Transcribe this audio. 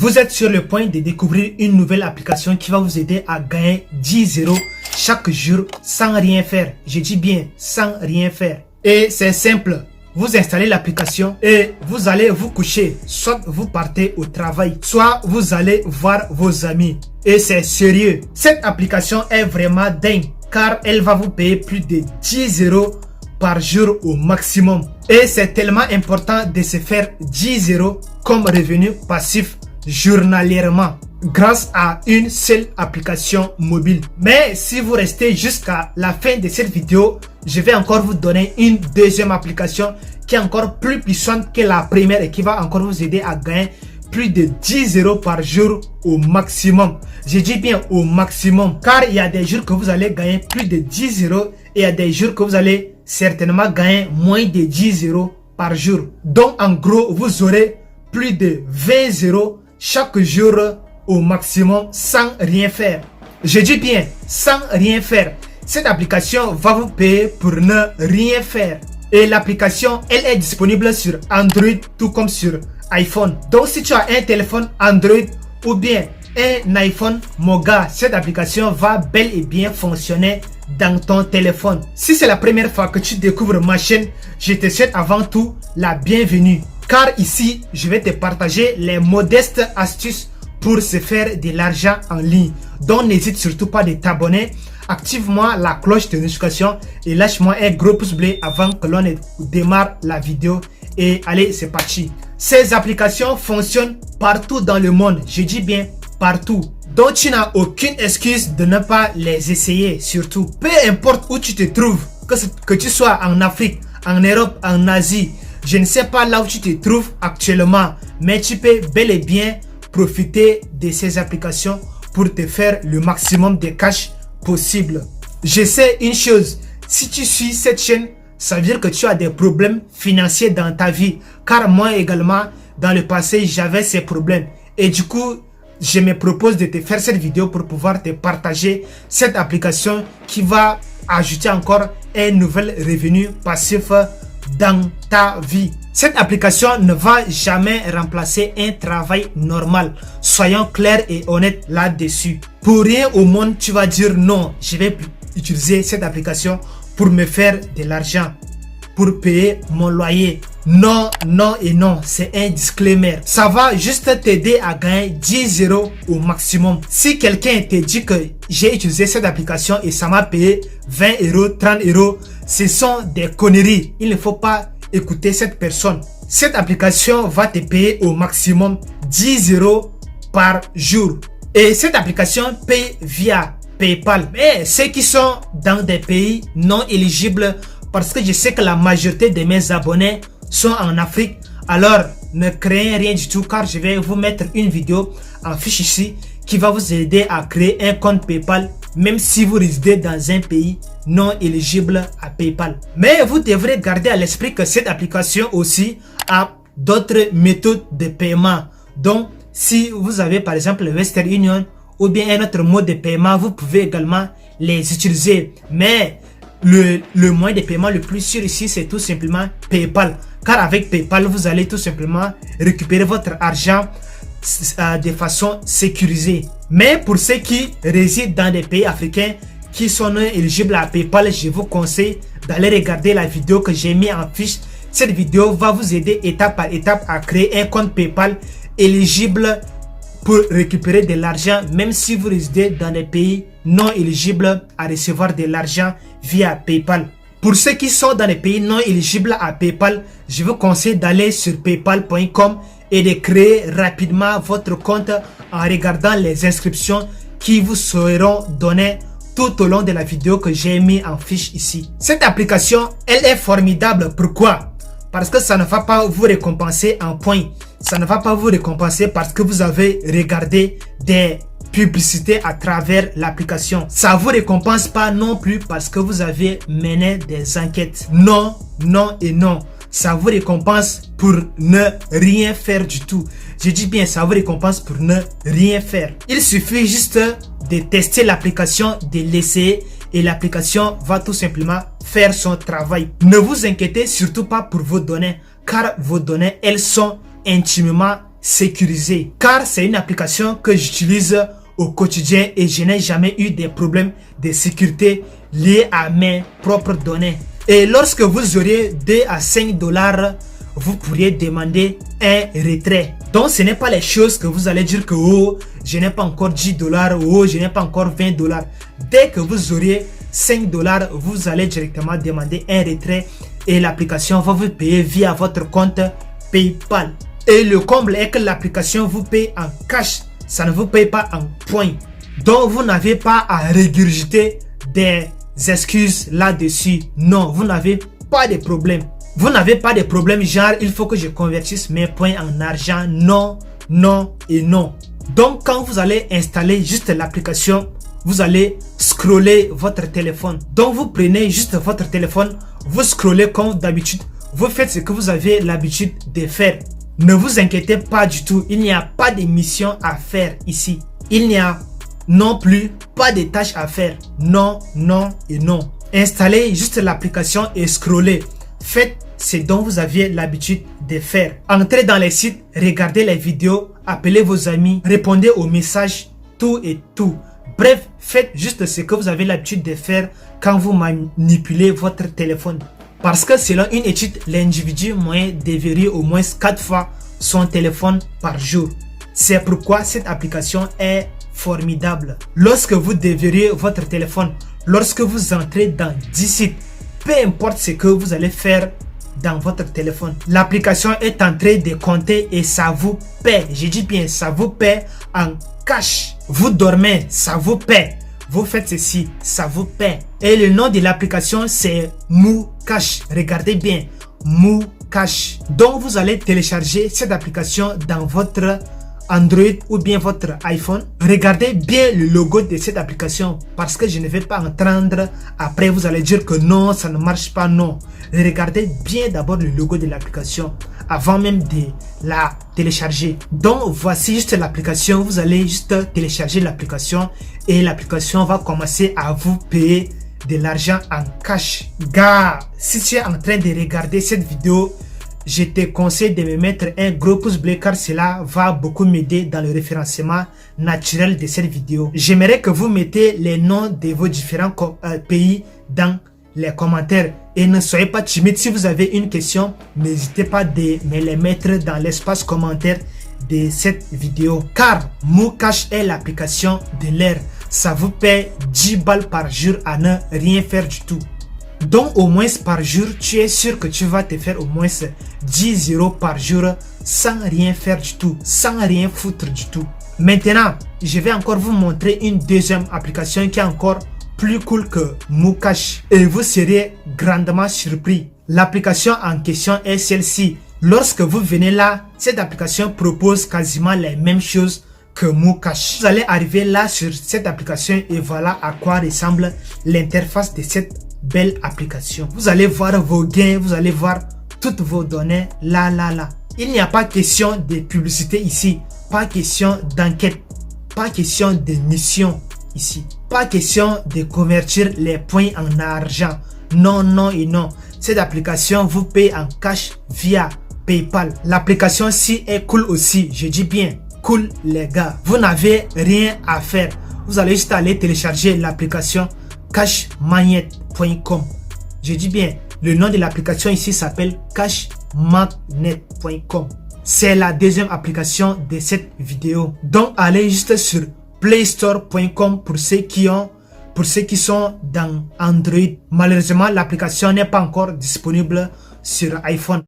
Vous êtes sur le point de découvrir une nouvelle application qui va vous aider à gagner 10 € chaque jour sans rien faire. Je dis bien sans rien faire. Et c'est simple. Vous installez l'application et vous allez vous coucher. Soit vous partez au travail, soit vous allez voir vos amis. Et c'est sérieux. Cette application est vraiment dingue car elle va vous payer plus de 10 € par jour au maximum. Et c'est tellement important de se faire 10 € comme revenu passif journalièrement grâce à une seule application mobile. Mais si vous restez jusqu'à la fin de cette vidéo, je vais encore vous donner une deuxième application qui est encore plus puissante que la première et qui va encore vous aider à gagner plus de 10 € par jour au maximum. Je dis bien au maximum car il y a des jours que vous allez gagner plus de 10 € et il y a des jours que vous allez certainement gagner moins de 10 € par jour. Donc en gros, vous aurez plus de 20 € chaque jour au maximum sans rien faire. Je dis bien sans rien faire. Cette application va vous payer pour ne rien faire. Et l'application, elle est disponible sur Android tout comme sur iPhone. Donc si tu as un téléphone Android ou bien un iPhone, mon gars, cette application va bel et bien fonctionner dans ton téléphone. Si c'est la première fois que tu découvres ma chaîne, je te souhaite avant tout la bienvenue. Car ici, je vais te partager les modestes astuces pour se faire de l'argent en ligne. Donc n'hésite surtout pas de t'abonner. Active-moi la cloche de notification et lâche-moi un gros pouce bleu avant que l'on démarre la vidéo. Et allez, c'est parti. Ces applications fonctionnent partout dans le monde. Je dis bien partout. Donc tu n'as aucune excuse de ne pas les essayer surtout. Peu importe où tu te trouves, que tu sois en Afrique, en Europe, en Asie. Je ne sais pas là où tu te trouves actuellement, mais tu peux bel et bien profiter de ces applications pour te faire le maximum de cash possible. Je sais une chose, si tu suis cette chaîne, ça veut dire que tu as des problèmes financiers dans ta vie. Car moi également, dans le passé, j'avais ces problèmes. Et du coup, je me propose de te faire cette vidéo pour pouvoir te partager cette application qui va ajouter encore un nouvel revenu passif dans ta vie. Cette application ne va jamais remplacer un travail normal. Soyons clairs et honnêtes là-dessus. Pour rien au monde, tu vas dire non, je vais utiliser cette application pour me faire de l'argent, pour payer mon loyer. Non, non et non, c'est un disclaimer. Ça va juste t'aider à gagner 10 € au maximum. Si quelqu'un te dit que j'ai utilisé cette application et ça m'a payé 20 €, 30 €, ce sont des conneries. Il ne faut pas écouter cette personne. Cette application va te payer au maximum 10 € par jour. Et cette application paye via PayPal. Mais ceux qui sont dans des pays non éligibles, parce que je sais que la majorité de mes abonnés sont en Afrique, alors ne craignez rien du tout car je vais vous mettre une vidéo en fiche ici qui va vous aider à créer un compte PayPal même si vous résidez dans un pays non éligible à PayPal. Mais vous devrez garder à l'esprit que cette application aussi a d'autres méthodes de paiement. Donc si vous avez par exemple le Western Union ou bien un autre mode de paiement, vous pouvez également les utiliser. Mais le moyen de paiement le plus sûr ici, c'est tout simplement PayPal. Car avec PayPal, vous allez tout simplement récupérer votre argent de façon sécurisée. Mais pour ceux qui résident dans des pays africains qui sont non éligibles à PayPal, je vous conseille d'aller regarder la vidéo que j'ai mis en fiche. Cette vidéo va vous aider étape par étape à créer un compte PayPal éligible pour récupérer de l'argent, même si vous résidez dans des pays non éligibles à recevoir de l'argent via PayPal. Pour ceux qui sont dans les pays non éligibles à PayPal, je vous conseille d'aller sur paypal.com et de créer rapidement votre compte en regardant les inscriptions qui vous seront données tout au long de la vidéo que j'ai mis en fiche ici. Cette application, elle est formidable. Pourquoi? Parce que ça ne va pas vous récompenser en points. Ça ne va pas vous récompenser parce que vous avez regardé des publicités à travers l'application. Ça vous récompense pas non plus parce que vous avez mené des enquêtes. Non, non et non. Ça vous récompense pour ne rien faire du tout. Je dis bien, ça vous récompense pour ne rien faire. Il suffit juste de tester l'application, de l'essayer et l'application va tout simplement faire son travail. Ne vous inquiétez surtout pas pour vos données car vos données, elles sont intimement sécurisée car c'est une application que j'utilise au quotidien et je n'ai jamais eu des problèmes de sécurité liés à mes propres données. Et lorsque vous aurez 2 à 5 dollars, vous pourriez demander un retrait. Donc ce n'est pas les choses que vous allez dire que oh, je n'ai pas encore 10 dollars, oh, je n'ai pas encore 20 dollars. Dès que vous aurez 5 dollars, vous allez directement demander un retrait et l'application va vous payer via votre compte PayPal. Et le comble est que l'application vous paye en cash, ça ne vous paye pas en points. Donc vous n'avez pas à régurgiter des excuses là-dessus. Non, vous n'avez pas de problème. Vous n'avez pas de problème genre il faut que je convertisse mes points en argent. Non, non et non. Donc quand vous allez installer juste l'application, vous allez scroller votre téléphone. Donc vous prenez juste votre téléphone, vous scrollez comme d'habitude. Vous faites ce que vous avez l'habitude de faire. Ne vous inquiétez pas du tout, il n'y a pas de mission à faire ici. Il n'y a non plus pas de tâches à faire. Non, non et non. Installez juste l'application et scrollez. Faites ce dont vous aviez l'habitude de faire. Entrez dans les sites, regardez les vidéos, appelez vos amis, répondez aux messages, tout et tout. Bref, faites juste ce que vous avez l'habitude de faire quand vous manipulez votre téléphone. Parce que selon une étude, l'individu moyen déverrouille au moins 4 fois son téléphone par jour. C'est pourquoi cette application est formidable. Lorsque vous déverrouillez votre téléphone, lorsque vous entrez dans 10 sites, peu importe ce que vous allez faire dans votre téléphone, l'application est en train de compter et ça vous paie. Je dis bien, ça vous paie en cash. Vous dormez, ça vous paie. Vous faites ceci, ça vous paie. Et le nom de l'application c'est Moucash. Regardez bien, Moucash. Donc vous allez télécharger cette application dans votre Android ou bien votre iPhone. Regardez bien le logo de cette application parce que je ne vais pas entendre. Après vous allez dire que non, ça ne marche pas. Non, regardez bien d'abord le logo de l'application avant même de la télécharger. Donc voici juste l'application. Vous allez juste télécharger l'application et l'application va commencer à vous payer de l'argent en cash. Gars, si tu es en train de regarder cette vidéo, je te conseille de me mettre un gros pouce bleu car cela va beaucoup m'aider dans le référencement naturel de cette vidéo. J'aimerais que vous mettez les noms de vos différents pays dans les commentaires et ne soyez pas timide. Si vous avez une question, n'hésitez pas de me les mettre dans l'espace commentaire de cette vidéo car Moucash est l'application de l'air. Ça vous paie 10 balles par jour à ne rien faire du tout. Donc au moins par jour, tu es sûr que tu vas te faire au moins 10 euros par jour sans rien faire du tout, sans rien foutre du tout. Maintenant, je vais encore vous montrer une deuxième application qui est encore plus cool que Moucash et vous serez grandement surpris. L'application en question est celle-ci. Lorsque vous venez là, cette application propose quasiment les mêmes choses que Moucash. Vous allez arriver là sur cette application et voilà à quoi ressemble l'interface de cette belle application. Vous allez voir vos gains, vous allez voir toutes vos données là. Il n'y a pas question de publicité ici, pas question d'enquête, pas question de mission ici, pas question de convertir les points en argent. Non, non et non. Cette application vous paye en cash via PayPal. L'application-ci est cool aussi, je dis bien cool les gars. Vous n'avez rien à faire. Vous allez juste aller télécharger l'application cashmagnet.com. Je dis bien, le nom de l'application ici s'appelle cashmagnet.com. C'est la deuxième application de cette vidéo. Donc allez juste sur playstore.com pour ceux qui sont dans Android. Malheureusement, l'application n'est pas encore disponible sur iPhone.